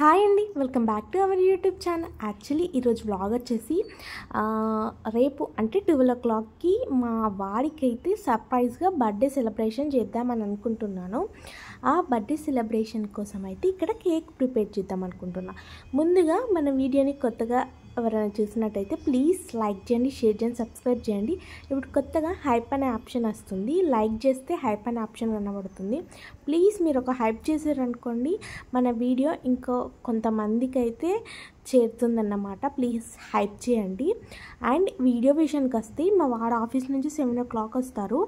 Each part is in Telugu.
హాయ్ అండి, welcome back to our YouTube channel. Actually ఈరోజు వ్లాగ్ వచ్చేసి రేపు అంటే 12 o'clockకి మా వాడికి అయితే సర్ప్రైజ్గా బర్త్డే సెలబ్రేషన్ చేద్దామని అనుకుంటున్నాను. ఆ బర్త్డే సెలబ్రేషన్ కోసం అయితే ఇక్కడ కేక్ ప్రిపేర్ చేద్దాం అనుకుంటున్నా. ముందుగా మన వీడియోని కొత్తగా ఎవరైనా చూసినట్టయితే ప్లీజ్ లైక్ చేయండి, షేర్ చేయండి, సబ్స్క్రైబ్ చేయండి. ఇప్పుడు కొత్తగా హైప్ అనే ఆప్షన్ వస్తుంది. లైక్ చేస్తే హైప్ అనే ఆప్షన్ కనబడుతుంది. ప్లీజ్ మీరు ఒక హైప్ చేసారనుకోండి, మన వీడియో ఇంకో కొంతమందికి అయితే చేరుతుందన్నమాట. ప్లీజ్ హైప్ చేయండి. అండ్ వీడియో విషయానికి వస్తే మా వాడు ఆఫీస్ నుంచి 7 o'clock వస్తారు.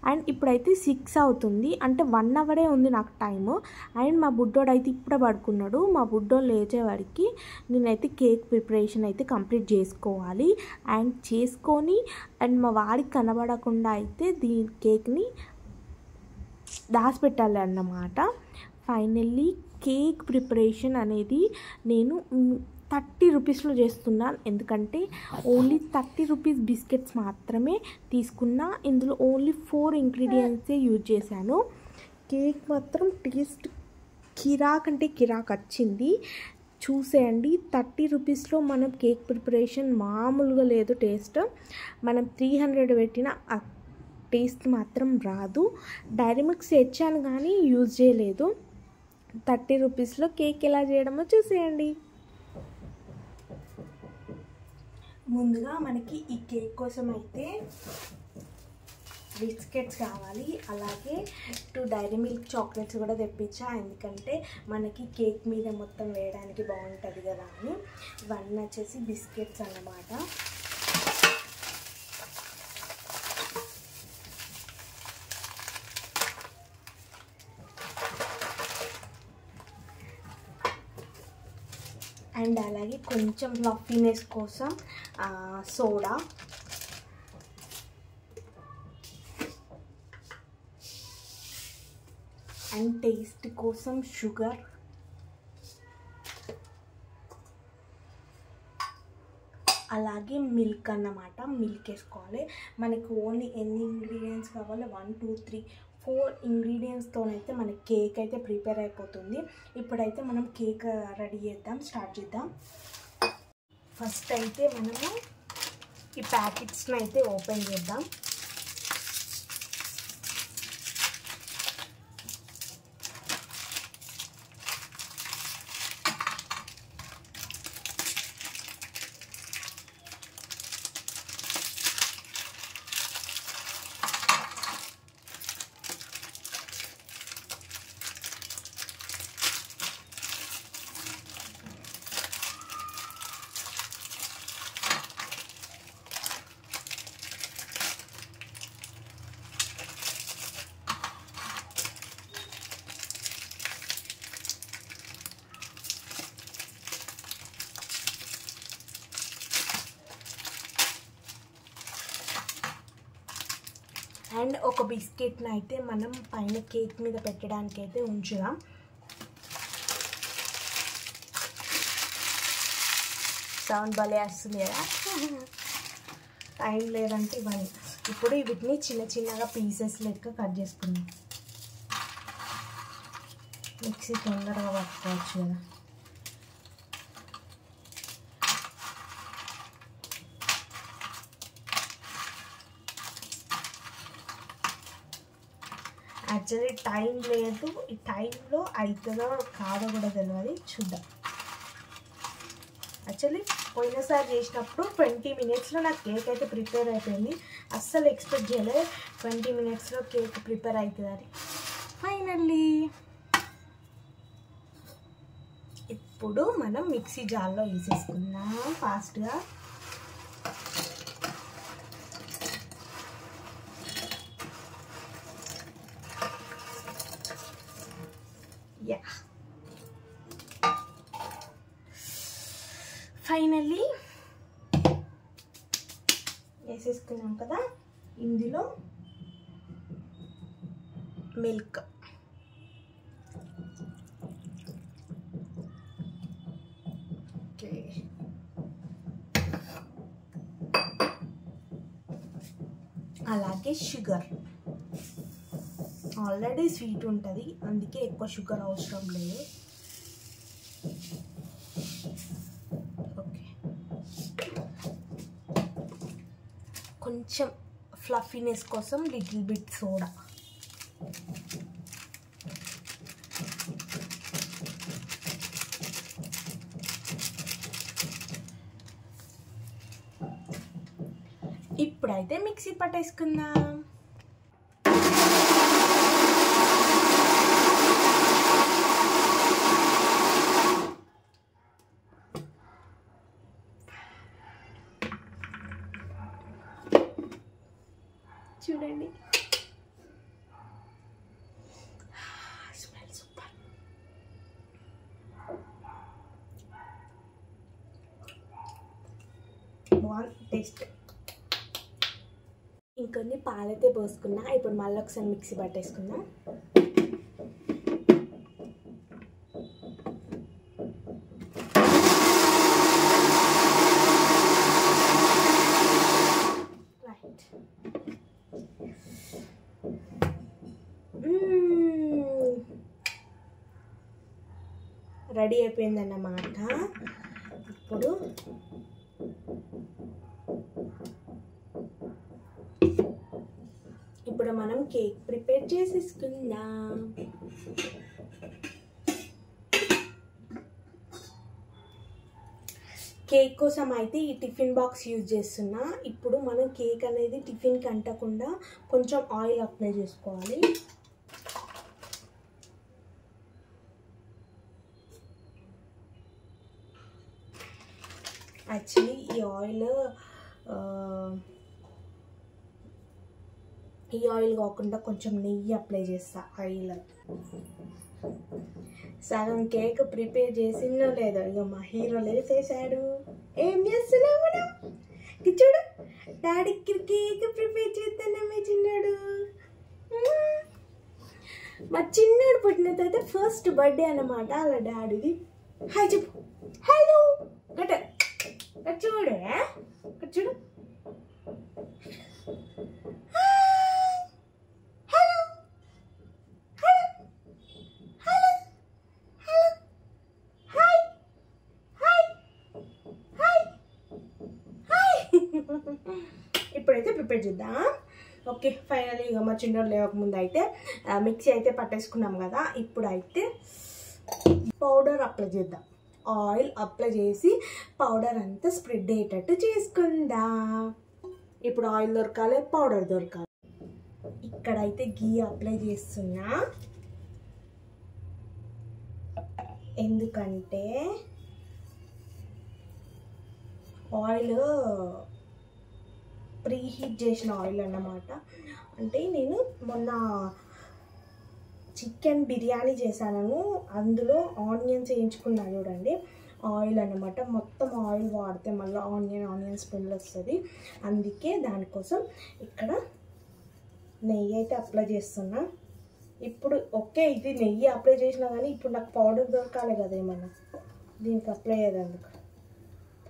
అండ్ ఇప్పుడైతే 6 అవుతుంది, అంటే 1 hour ఉంది నాకు టైము. అండ్ మా బుడ్డోడు అయితే ఇప్పుడే పడుకున్నాడు. మా బుడ్డోడు లేచేవాడికి నేనైతే కేక్ ప్రిపరేషన్ అయితే కంప్లీట్ చేసుకోవాలి. అండ్ చేసుకొని అండ్ మా వాడికి కనబడకుండా అయితే దీని కేక్ని దాచిపెట్టాలి అన్నమాట. ఫైనల్లీ కేక్ ప్రిపరేషన్ అనేది నేను 30 రూపీస్లో చేస్తున్నాను. ఎందుకంటే ఓన్లీ 30 రూపీస్ బిస్కెట్స్ మాత్రమే తీసుకున్నా. ఇందులో ఓన్లీ 4 ఇంగ్రీడియంట్సే యూజ్ చేశాను. కేక్ మాత్రం టేస్ట్ కిరాక్ అంటే కిరాక్ వచ్చింది. చూసేయండి, 30 రూపీస్లో మనం కేక్ ప్రిపరేషన్ మామూలుగా లేదు. టేస్ట్ మనం 300 పెట్టిన టేస్ట్ మాత్రం రాదు. డైరీ మిల్క్ తెచ్చాను కానీ యూజ్ చేయలేదు. 30 రూపీస్లో కేక్ ఎలా చేయడమో చూసేయండి. ముందుగా మనకి ఈ కేక్ కోసం అయితే బిస్కెట్స్ కావాలి. అలాగే 2 డైరీ మిల్క్ చాక్లెట్స్ కూడా తెప్పించా, ఎందుకంటే మనకి కేక్ మీద మొత్తం వేయడానికి బాగుంటుంది కదా అని. ఇవన్నీ వచ్చేసి బిస్కెట్స్ అన్నమాట. అండ్ అలాగే కొంచెం ఫ్లఫీనెస్ కోసం సోడా, అండ్ టేస్ట్ కోసం షుగర్, అలాగే మిల్క్ అన్నమాట. మిల్క్ వేసుకోవాలి. మనకు ఓన్లీ ఎన్ని ఇంగ్రీడియంట్స్ కావాలో 1 2 3 4 ఇంగ్రీడియంట్స్తోనైతే మన కేక్ అయితే ప్రిపేర్ అయిపోతుంది. ఇప్పుడైతే మనం కేక్ రెడీ చేద్దాం, స్టార్ట్ చేద్దాం. ఫస్ట్ అయితే మనము ఈ ప్యాకెట్స్ని అయితే ఓపెన్ చేద్దాం. అండ్ ఒక బిస్కెట్ని అయితే మనం పైన కేక్ మీద పెట్టడానికి అయితే ఉంచుదాం. సౌండ్ భలే వస్తుంది కదా. టైం లేదంటే ఇవన్నీ ఇప్పుడు వీటిని చిన్న చిన్నగా పీసెస్ లెక్క కట్ చేసుకుందాం. మిక్సీ తొందరగా పట్టుకోవచ్చు కదా. యాక్చువల్లీ టైం లేదు, ఈ టైంలో అవుతుందో కాదో కూడా తెలియదు, చూద్దాం. యాక్చువల్లీ పోయినసారి చేసినప్పుడు 20 minutesలో నాకు కేక్ అయితే ప్రిపేర్ అయిపోయింది. అస్సలు ఎక్స్పెక్ట్ చేయలేదు 20 minutesలో కేక్ ప్రిపేర్ అవుతుందని. ఫైనల్లీ ఇప్పుడు మనం మిక్సీ జార్లో వేసేసుకుందాం ఫాస్ట్గా. ఫైనల్లీ వేసేసుకున్నాం కదా. ఇందులో మిల్క్, అలాగే షుగర్. ఆల్రెడీ స్వీట్ ఉంటుంది, అందుకే ఎక్కువ షుగర్ అవసరం లేదు. కొంచెం ఫ్లఫీనెస్ కోసం లిటిల్ బిట్ సోడా. ఇప్పుడైతే మిక్సీ పట్టేసుకుందాం. చూడండి, స్మెల్ సూపర్. బాగుంది టేస్ట్. ఇంకొన్ని పాలైతే పోసుకున్నా. ఇప్పుడు మళ్ళీ ఒకసారి మిక్సీ పట్టేసుకుందాం. రైట్, రెడీ అయిపోయిందన్నమాట. ఇప్పుడు మనం కేక్ ప్రిపేర్ చేసేసుకుందాం. కేక్ కోసం అయితే ఈ టిఫిన్ బాక్స్ యూజ్ చేస్తున్నా. ఇప్పుడు మనం కేక్ అనేది టిఫిన్కి అంటకుండా కొంచెం ఆయిల్ అప్లై చేసుకోవాలి. యాక్చువల్లీ ఈ ఆయిల్ కాకుండా కొంచెం నెయ్యి అప్లై చేస్తా. ఆయిల్ సగం కేక్ ప్రిపేర్ చేసినో లేదో ఇక మా హీరో లేసేసాడు. ఏం చేస్తున్నావు మనం? చూడు, డాడీకి కేక్ ప్రిపేర్ చేస్తానమ్మే చిన్నాడు. మా చిన్నాడు పుట్టిన తర్వాత ఫస్ట్ బర్త్డే అన్నమాట అలా డాడీది. హాయ్ చెప్పు. హలో గట్ట చూడు, చూడు. ఇప్పుడైతే ప్రిపేర్ చేద్దాం. ఓకే, ఫైనల్లీ ఇక మా చిన్నోడు లేవకముందు అయితే మిక్సీ అయితే పట్టేసుకున్నాం కదా. ఇప్పుడైతే పౌడర్ అప్లై చేద్దాం. ఆయిల్ అప్లై చేసి పౌడర్ అంతా స్ప్రెడ్ అయ్యేటట్టు చేసుకుందాం. ఇప్పుడు ఆయిల్ దొరకాలి, పౌడర్ దొరకాలి. ఇక్కడైతే గీ అప్లై చేస్తున్నా. ఎందుకంటే ఆయిల్ ప్రీ హీట్ చేసిన ఆయిల్ అన్నమాట. అంటే నేను మొన్న చికెన్ బిర్యానీ చేశాను, అందులో ఆనియన్స్ వేయించుకున్నా చూడండి. ఆయిల్ అన్నమాట. మొత్తం ఆయిల్ వాడితే మళ్ళీ ఆనియన్ స్మెల్ వస్తుంది. అందుకే దానికోసం ఇక్కడ నెయ్యి అయితే అప్లై చేస్తున్నా. ఇప్పుడు ఓకే, ఇది నెయ్యి అప్లై చేసినా కానీ ఇప్పుడు నాకు పౌడర్ దొరకాలి కదా ఏమన్నా దీనికి అప్లై అయ్యేదందుకు.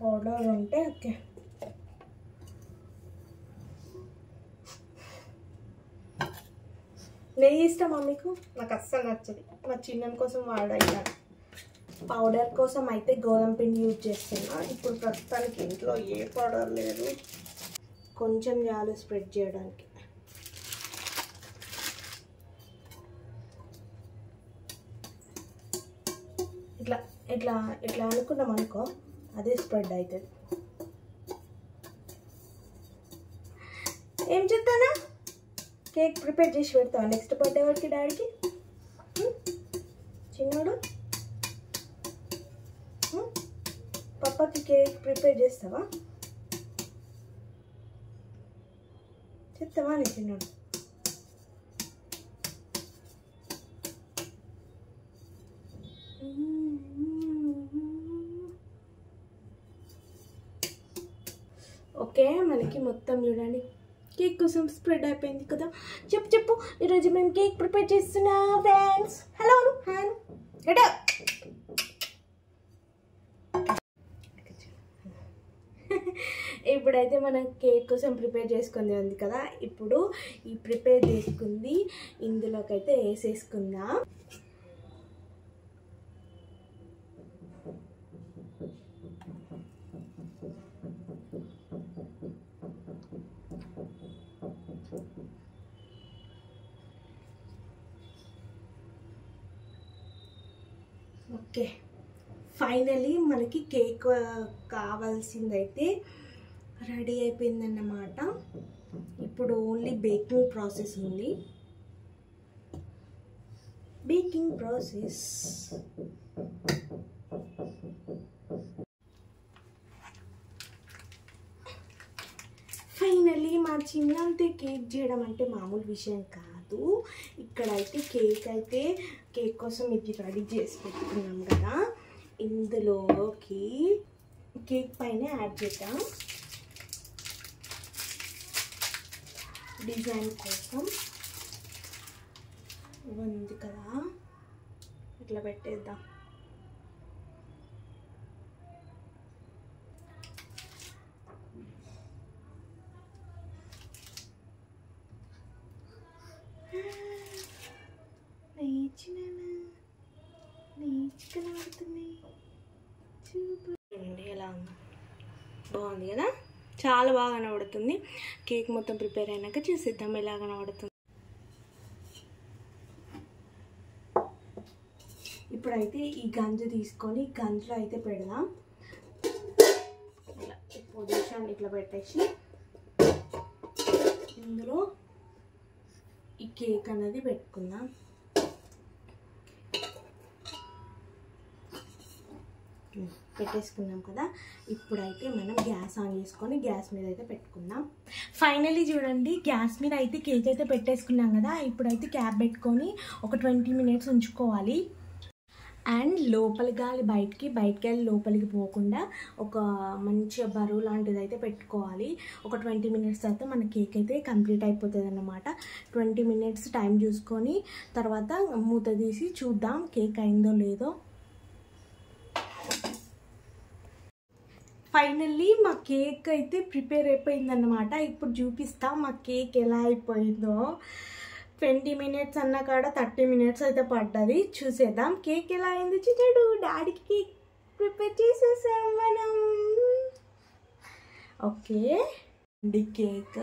పౌడర్ ఉంటే ఓకే. నెయ్యి ఇష్టమా మీకు? నాకు అస్సలు నచ్చదు. మా చిన్నన్ కోసం వాడాను. పౌడర్ కోసం అయితే గోధుమ పిండి యూజ్ చేస్తున్నా. ఇప్పుడు ప్రస్తుతానికి ఇంట్లో ఏ పౌడర్ లేదు, కొంచెం చాలు స్ప్రెడ్ చేయడానికి. ఇట్లా ఇట్లా ఇట్లా అనుకున్నాం అనుకో, అదే స్ప్రెడ్ అవుతుంది. ఏం చెప్తానా? కేక్ ప్రిపేర్ చేసి పెడతావా నెక్స్ట్ బర్త్డే వరకు డాడీకి? చిన్నోడు పప్పాకి కేక్ ప్రిపేర్ చేస్తావా? చెప్తావా నీ చిన్నోడు? ఓకే, మనకి మొత్తం చూడండి కేక్ కోసం స్ప్రెడ్ అయిపోయింది కదా. చెప్పు ఈరోజు మేము కేక్ ప్రిపేర్ చేస్తున్నా ఫ్రెండ్స్. హలో హ్యాన్ గడా. ఇప్పుడైతే మనం కేక్ కోసం ప్రిపేర్ చేసుకుంది ఉంది కదా. ఇప్పుడు ఈ ప్రిపేర్ చేసుకుంది ఇందులోకైతే వేసేసుకుందాం. ఓకే, ఫైనలీ మనకి కేక్ కావాల్సిందైతే రెడీ అయిపోయిందన్నమాట. ఇప్పుడు ఓన్లీ బేకింగ్ ప్రాసెస్ ఉంది. బేకింగ్ ప్రాసెస్ ఫైనలీ మా చిన్నంతే కేక్ చేయడం అంటే మామూలు విషయం కాదు. ఇక్కడైతే కేక్ కోసం ఇది రెడీ చేసి పెట్టుకున్నాం కదా, ఇందులోకి కేక్ పైన యాడ్ చేద్దాం డిజైన్ కోసం. ఉంది కదా, ఇట్లా పెట్టేద్దాం. కనబడుతుంది చూడండి ఎలా ఉందో, బాగుంది కదా, చాలా బాగా కనబడుతుంది. కేక్ మొత్తం ప్రిపేర్ అయినాక చూసేద్దాం ఎలా కనబడుతుంది. ఇప్పుడైతే ఈ గంజు తీసుకొని గంజులో అయితే పెడదాం. ఇలా పొజిషన్ ఇట్లా పెట్టేసి ఇందులో ఈ కేక్ అనేది పెట్టుకుందాం. పెట్టేసుకున్నాం కదా, ఇప్పుడైతే మనం గ్యాస్ ఆన్ చేసుకొని గ్యాస్ మీద అయితే పెట్టుకుందాం. ఫైనలీ చూడండి, గ్యాస్ మీద అయితే కేక్ అయితే పెట్టేసుకున్నాం కదా. ఇప్పుడైతే క్యాప్ పెట్టుకొని ఒక 20 minutes ఉంచుకోవాలి. అండ్ లోపలి గాలి బయటికి వెళ్ళి లోపలికి పోకుండా ఒక మంచిగా బరువు లాంటిది అయితే పెట్టుకోవాలి. ఒక 20 minutes అయితే మన కేక్ అయితే కంప్లీట్ అయిపోతుంది అన్నమాట. 20 minutes టైం చూసుకొని తర్వాత మూత తీసి చూద్దాం కేక్ అయిందో లేదో. ఫైనల్లీ మా కేక్ అయితే ప్రిపేర్ అయిపోయిందన్నమాట. ఇప్పుడు చూపిస్తా మా కేక్ ఎలా అయిపోయిందో. 20 minutes అన్న కాడ 30 minutes అయితే పడ్డది. చూసేద్దాం కేక్ ఎలా అయింది. చిన్నాడు డాడీకి కేక్ ప్రిపేర్ చేసేసాం మనం. ఓకే, కేక్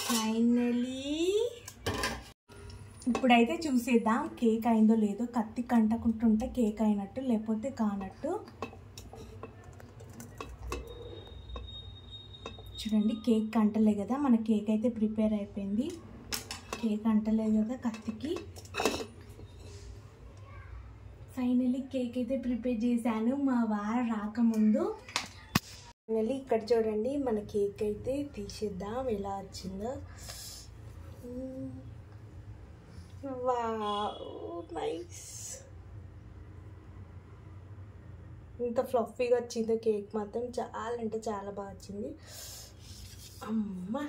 ఫైనలీ ఇప్పుడైతే చూసేద్దాం కేక్ అయిందో లేదో. కత్తి కంటకుంటుంటే కేక్ అయినట్టు, లేకపోతే కానట్టు. చూడండి కేక్ అంటలే కదా, మన కేక్ అయితే ప్రిపేర్ అయిపోయింది. కేక్ అంటలేదు కదా కత్తికి. ఫైనలీ కేక్ అయితే ప్రిపేర్ చేశాను మా వారు రాకముందు. ఫైనలీ ఇక్కడ చూడండి మన కేక్ అయితే తీసేద్దాం ఎలా వచ్చిందో. Wow, nice. ఇంత ఫ్లఫీగా వచ్చిందో కేక్ మాత్రం చాలా అంటే చాలా బాగా వచ్చింది. అమ్మా,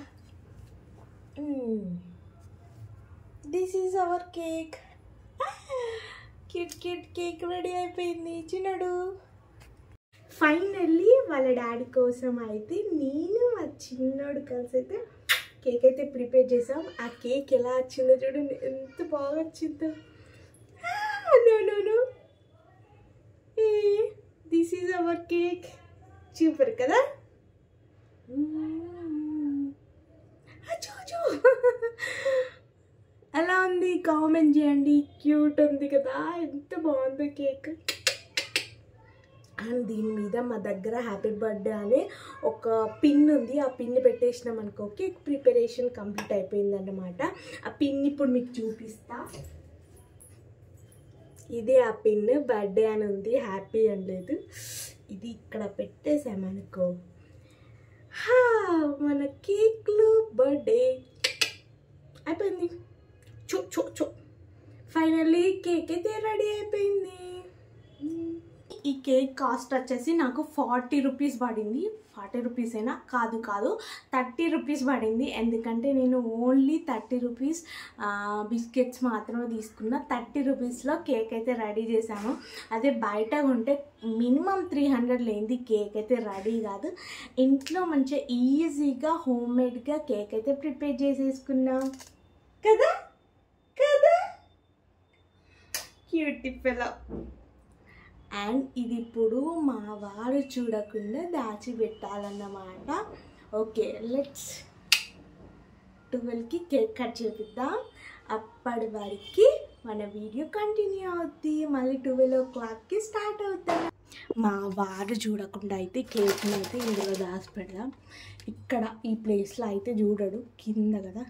this is our cake. Cute cake ready అయిపోయింది చిన్నడు. ఫైనల్లీ వాళ్ళ డాడీ కోసం అయితే నేను మా చిన్నోడు కలిసి అయితే కేక్ అయితే ప్రిపేర్ చేసాం. ఆ కేక్ ఎలా వచ్చిందో చూడండి, ఎంత బాగా వచ్చిందో. No this is our cake. Super కదా. అలా ఉంది, కామెంట్ చేయండి. క్యూట్ ఉంది కదా, ఎంత బాగుందో కేక్. అండ్ దీని మీద మా దగ్గర హ్యాపీ బర్త్డే అని ఒక పిన్ ఉంది. ఆ పిన్ పెట్టేసినాం అనుకో కేక్ ప్రిపరేషన్ కంప్లీట్ అయిపోయిందన్నమాట. ఆ పిన్ ఇప్పుడు మీకు చూపిస్తా. ఇదే ఆ పిన్, బర్త్డే అని ఉంది, హ్యాపీ అని లేదు. ఇది ఇక్కడ పెట్టేసామనుకో మన కేక్లో బర్త్డే అయిపోయింది. చో ఫైనల్లీ కేక్ అయితే రెడీ అయిపోయింది. ఈ కేక్ కాస్ట్ వచ్చేసి నాకు 40 rupees పడింది. 40 rupees అయినా కాదు 30 rupees పడింది. ఎందుకంటే నేను ఓన్లీ 30 rupees బిస్కెట్స్ మాత్రమే తీసుకున్నా. 30 rupeesలో కేక్ అయితే రెడీ చేశాను. అదే బయట ఉంటే మినిమం 300 లేనిది కేక్ అయితే రెడీ కాదు. ఇంట్లో మంచిగా ఈజీగా హోమ్మేడ్గా కేక్ అయితే ప్రిపేర్ చేసేసుకున్నాం కదా. క్యూట్ పిల్ల. అండ్ ఇది ఇప్పుడు మా వారు చూడకుండా దాచిపెట్టాలన్నమాట. ఓకే లెట్స్ 12కి కేక్ కట్ చేపిద్దాం. అప్పటి వరకు మన వీడియో కంటిన్యూ అవుద్ది. మళ్ళీ 12 o'clockకి స్టార్ట్ అవుతాం. మా వారు చూడకుండా అయితే కేక్ని అయితే ఇందులో దాచి పెడదాం. ఇక్కడ ఈ ప్లేస్లో అయితే చూడడు, కింద కదా,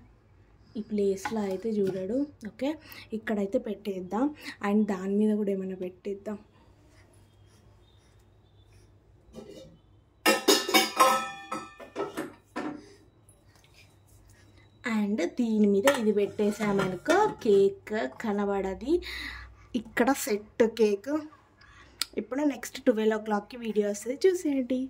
ఈ ప్లేస్లో అయితే చూడడు. ఓకే, ఇక్కడైతే పెట్టేద్దాం. అండ్ దాని మీద కూడా ఏమైనా పెట్టేద్దాం. అండ్ దీని మీద ఇది పెట్టేసామనుకో కేక్ కనబడది. ఇక్కడ సెట్ కేక్. ఇప్పుడు నెక్స్ట్ 12 o'clockకి వీడియో వస్తుంది, చూసేయండి.